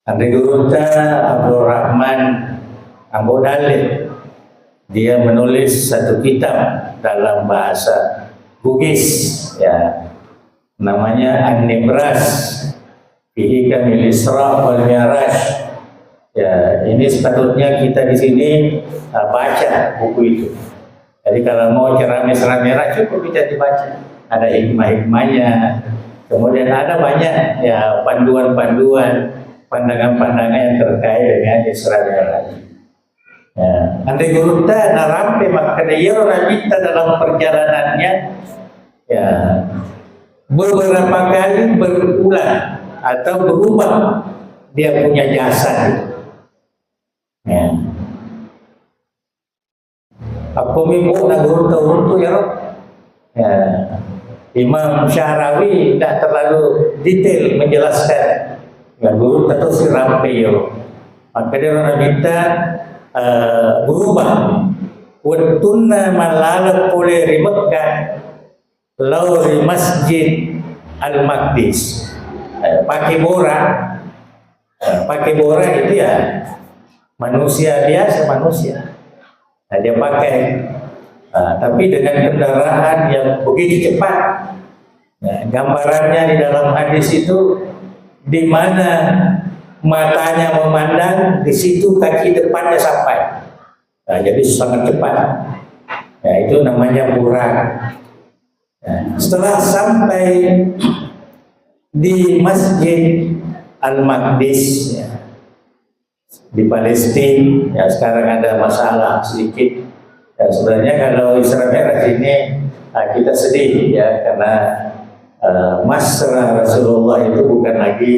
Andai Gurunta Abdul Rahman Ambo Dalil, dia menulis satu kitab dalam bahasa Bugis, ya, namanya An-Nibras Fihi Kamil Isra wal Mi'raj. Ya, ini sepatutnya kita di sini baca buku itu. Jadi kalau mau ceramah Isra Mi'raj cukup bisa dibaca. Ada hikmah-hikmahnya. Kemudian ada banyak ya panduan-panduan, pandangan-pandangan yang terkait dengan Isra Mi'raj. Ya, andai Gurunta narampe maka dia orang kita dalam perjalanannya ya beberapa kali berulang atau berubah dia punya jasad. Ya. Aku mimpi nak Gurunta ya Rob. Ya. Imam Syahrawi tidak terlalu detail menjelaskan. Ya, Gurunta itu si rampe ya. Maka dia orang minta berubah. Watunna malalat oleh Mekah lauri Masjid Al-Maqdis. Pakai bora itu ya manusia biasa manusia. Nah, dia pakai, tapi dengan kendaraan yang begitu cepat. Nah, gambarannya di dalam hadis itu di mana matanya memandang, di situ kaki depannya sampai. Nah, jadi sangat cepat. Nah, itu namanya burak. Nah, setelah sampai di Masjid Al-Maqdis ya, di Palestina, ya sekarang ada masalah sedikit. Ya, sebenarnya kalau Isra Mi'raj ini kita sedih ya karena Masra Rasulullah itu bukan lagi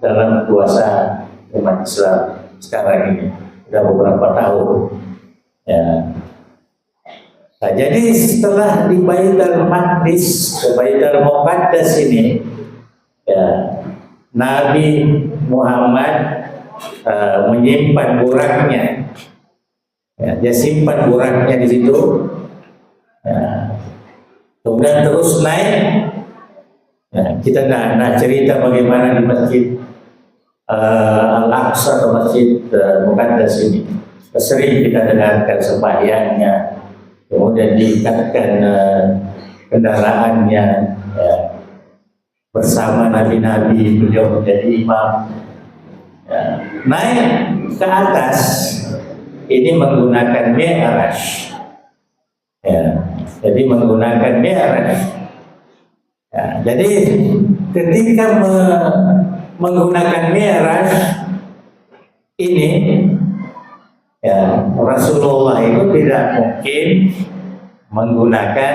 dalam kuasa umat Islam sekarang ini, sudah beberapa tahun. Ya. Nah, jadi setelah di Baitul Maqdis ke Baitul Muqaddas ini, ya, Nabi Muhammad menyimpan buraknya. Ya, dia simpan buraknya di situ. Ya. Kemudian terus naik. Ya, kita nak cerita bagaimana di Masjid Al-Aqsa atau Masjid Muqaddas ini. Sering kita dengarkan sembahyangnya, kemudian diikatkan kendaraannya ya, bersama nabi-nabi, beliau menjadi imam. Ya, naik ke atas ini menggunakan Mi'raj. Ya, jadi menggunakan Mi'raj. Ya, jadi ketika menggunakan Mi'raj ini, ya, Rasulullah itu tidak mungkin menggunakan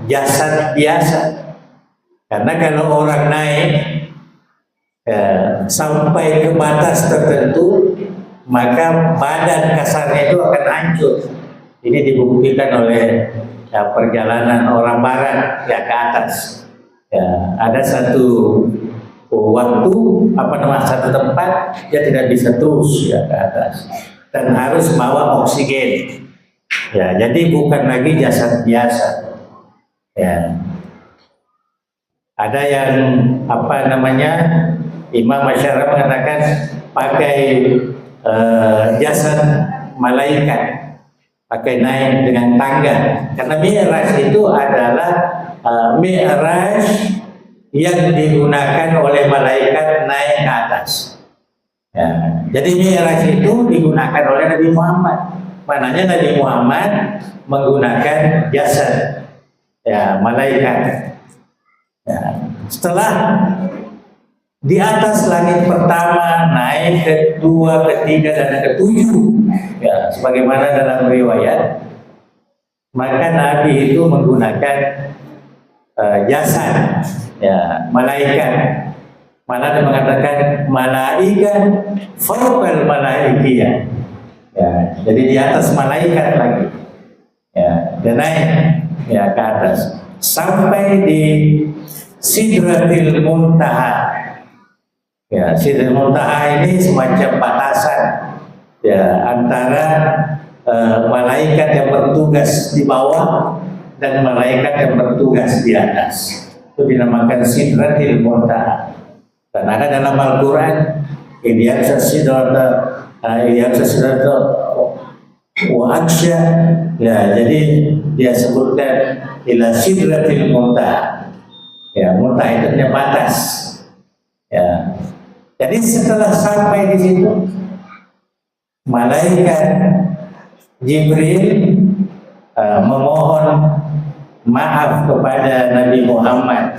jasad biasa. Karena kalau orang naik sampai ke batas tertentu, maka badan kasarnya itu akan hancur. Ini dibuktikan oleh perjalanan orang barat ya ke atas. Ya, ada satu waktu satu tempat dia tidak bisa terus ya ke atas dan harus bawa oksigen. Ya, jadi bukan lagi jasad biasa. Ya. Ada yang Imam Masyarakat mengatakan pakai jasad malaikat, pakai naik dengan tangga. Karena Mi'raj itu adalah Mi'raj yang digunakan oleh malaikat naik ke atas. Ya, jadi Mi'raj itu digunakan oleh Nabi Muhammad. Maknanya Nabi Muhammad menggunakan jasad ya malaikat. Ya, setelah di atas langit pertama, naik kedua, ketiga, dan ketujuh, ya, sebagaimana dalam riwayat, maka Nabi itu menggunakan jasad, ya, malaikat. Malah dia mengatakan malaikat fawqal malaikiyah, ya, jadi di atas malaikat lagi, ya, dan naik ya ke atas sampai di Sidratil Muntaha. Ya, Sidratil Muntaha ini semacam batasan ya antara malaikat yang bertugas di bawah dan malaikat yang bertugas di atas. Itu dinamakan Sidratil Muntaha. Dan ada dalam Al-Quran Ilyaksa sidrata wa aksya. Ya, jadi dia sebutkan ila sidratil muntaha. Ya, muntaha itu punya batas. Ya. Jadi setelah sampai di situ, malaikat Jibril memohon maaf kepada Nabi Muhammad.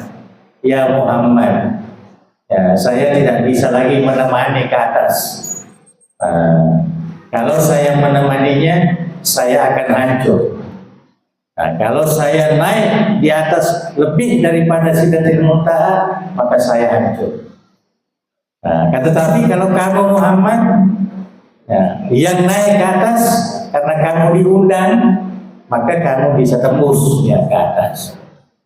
Ya Muhammad, ya, saya tidak bisa lagi menemani ke atas. Kalau saya menemaninya, saya akan hancur. Kalau saya naik di atas lebih daripada Sidratil Muntaha, maka saya hancur. Tetapi kalau kamu Muhammad, ya, yang naik ke atas karena kamu diundang, maka kamu bisa tembus ya ke atas.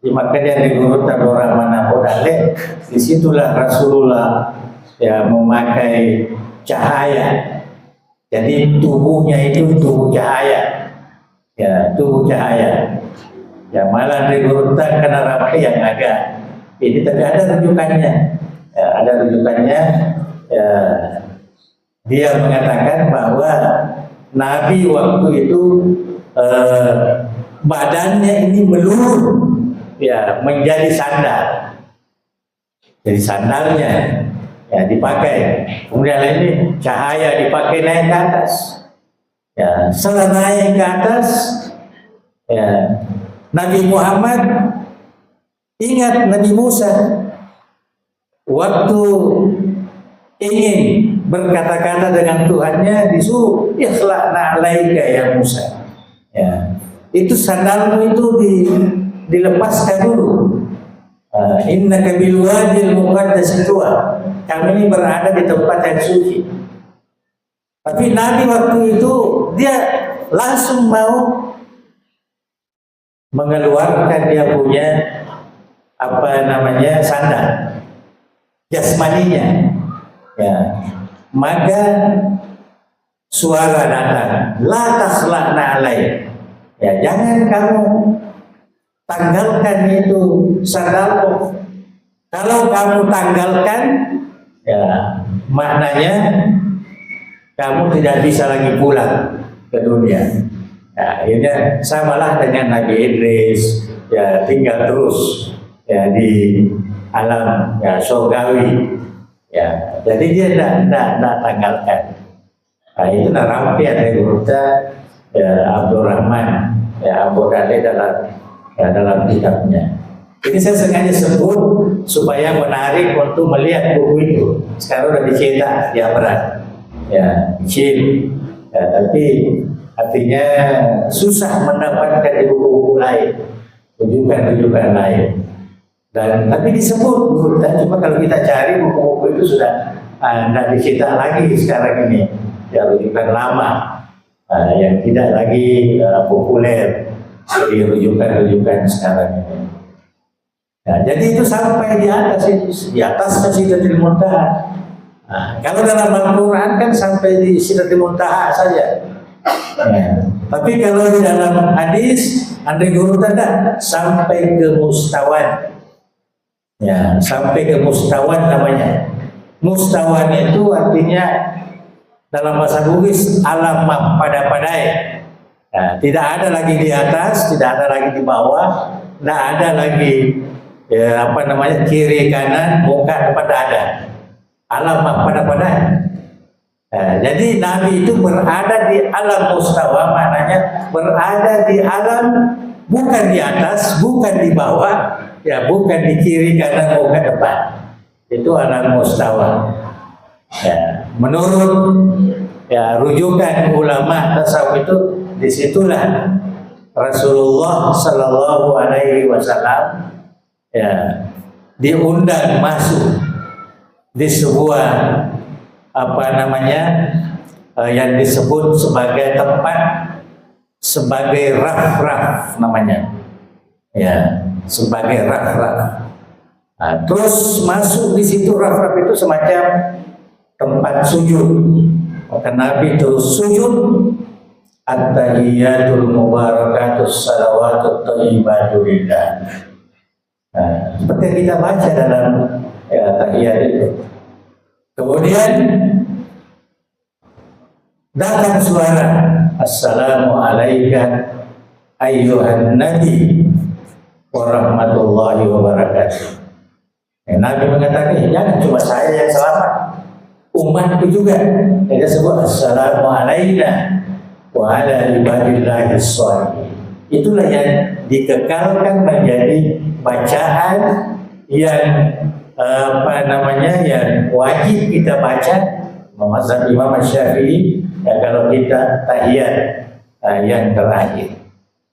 Maka dia digurut Abdurrahman Abu Dalib. Disitulah Rasulullah ya memakai cahaya. Jadi tubuhnya itu tubuh cahaya, ya tubuh cahaya. Ya malah digurutkan kena rapi yang agak. Ini tapi ada rujukannya. Ya, ada rujukannya. Ya, dia mengatakan bahwa Nabi waktu itu badannya ini melurus, ya menjadi sandal. Jadi sandalnya ya dipakai. Kemudian ini cahaya dipakai naik ke atas. Ya, setelah naik ke atas, ya Nabi Muhammad ingat Nabi Musa waktu ingin berkata-kata dengan Tuhannya disuruh ikhla'na alaika ya Musa. Ya, itu sandalmu itu dilepaskan dulu. Innaka bil wadil muqaddas tuwa. Kami ini berada di tempat yang suci. Tapi Nabi waktu itu dia langsung mau mengeluarkan dia punya sandal jasmaninya. Ya, maka suara datang, la takhla'na alaik. Ya, jangan kamu tanggalkan itu sandalmu. Kalau kamu tanggalkan, ya maknanya kamu tidak bisa lagi pulang ke dunia. Ya, akhirnya samalah dengan Nabi Idris, ya tinggal terus ya di alam ya surgawi. Ya, jadi dia tidak tanggalkan. Nah, itu rampi dari Burda ya, Abdurrahman ya Abu Dalib dalam kitabnya. Ini saya sengaja sebut supaya menarik untuk melihat buku itu. Sekarang sudah dicetak dia berat, ya kecil, ya, tapi artinya susah mendapatkan di buku-buku lain, rujukan lain. Dan tapi disebut Burda, cuma kalau kita cari buku-buku itu sudah tidak dicetak lagi sekarang ini. Ya rujukan lama yang tidak lagi populer, jadi rujukan sekarang ini. Nah, jadi itu sampai di atasnya Sidratil Muntaha. Kalau dalam Al-Quran kan sampai di Sidratil Muntaha saja. Tapi kalau di dalam hadis Andri Guru tanda sampai ke mustawan. Ya, sampai ke mustawan namanya. Mustawan itu artinya dalam bahasa Bugis alam pada-padai. Nah, tidak ada lagi di atas, tidak ada lagi di bawah, tidak ada lagi kiri kanan, muka depan dada. Alam pada-padai. Nah, jadi Nabi itu berada di alam mustawa, maknanya berada di alam bukan di atas, bukan di bawah, ya bukan di kiri kanan, muka depan. Itu alam mustawa. Ya, menurut ya rujukan ulama tasawuf itu disitulah Rasulullah Sallallahu Alaihi Wasallam ya diundang masuk di sebuah yang disebut sebagai tempat sebagai raf-raf namanya, ya sebagai raf-raf. Nah, terus masuk di situ raf-raf itu semacam tempat sujud. Maka Nabi terus sujud, at-tahiyatul mubarakatus salawatut thayyibatu lillah. Seperti yang kita baca dalam tahiyat itu. Kemudian datang suara, Assalamu alaika ayyuhan nabi wa rahmatullahi wa barakatuh. Nabi mengatakan, jangan cuma saya yang selamat, umatku juga. Dia sebut Assalamu alaina wa ala ibadillahi sholihin. Itulah yang dikekalkan menjadi bacaan yang yang wajib kita baca. Mazhab Imam Syafi'i, ya, kalau kita tahiyat yang terakhir,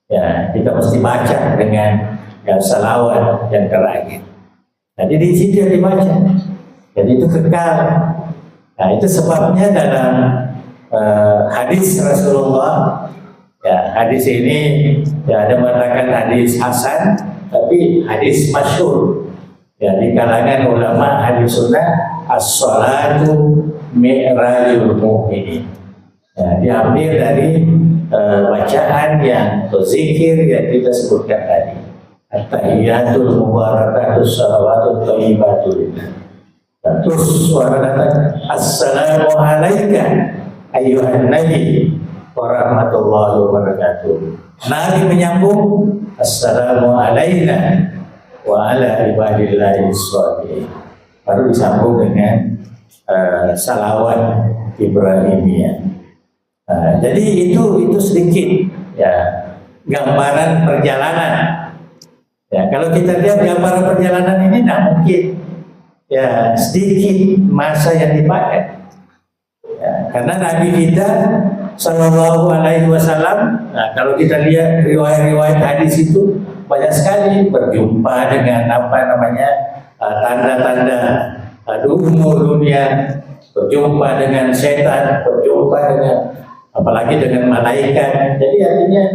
ya, kita mesti baca dengan salawat yang terakhir. Jadi di situ yang dibaca. Jadi itu kekal. Nah, itu sebabnya dalam hadis Rasulullah, ya, hadis ini ya, ada mengatakan hadis hasan, tapi hadis masyhur. Ya, di kalangan ulama ahli sunnah, as-salatu mi'rajul mu'minin. Ya, diambil dari bacaan yang atau zikir yang kita sebutkan tadi. At-tahiyyatul mubarakatus salawatut thayyibatul. Terus suara datang, Assalamu alaika ayyuhan nabi wa rahmatullahi wa barakatuh. Nabi menyambung, Assalamu alaina wa ala ibadillahi sholihin. Baru disambung dengan salawat Ibrahimiyah. Jadi itu sedikit, ya, gambaran perjalanan. Ya, kalau kita lihat gambaran perjalanan ini, tidak mungkin, ya, sedikit masa yang dipakai. Ya, karena Nabi kita Sallallahu Alaihi Wasallam, nah, kalau kita lihat riwayat-riwayat hadis itu banyak sekali berjumpa dengan tanda-tanda umur dunia, berjumpa dengan setan, berjumpa dengan apalagi dengan malaikat. Jadi artinya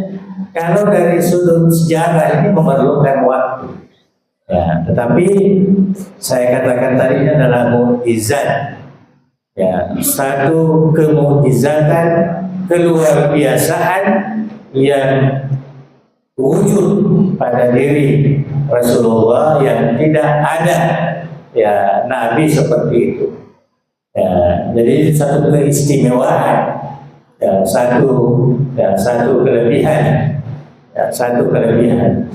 kalau dari sudut sejarah ini memerlukan waktu. Ya, tetapi saya katakan tadi ini adalah mukjizat. Ya, satu kemukjizatan, keluar biasaan yang wujud pada diri Rasulullah yang tidak ada, ya, Nabi seperti itu. Ya, jadi satu keistimewaan, ya, satu kelebihan. Ya, satu kelebihan.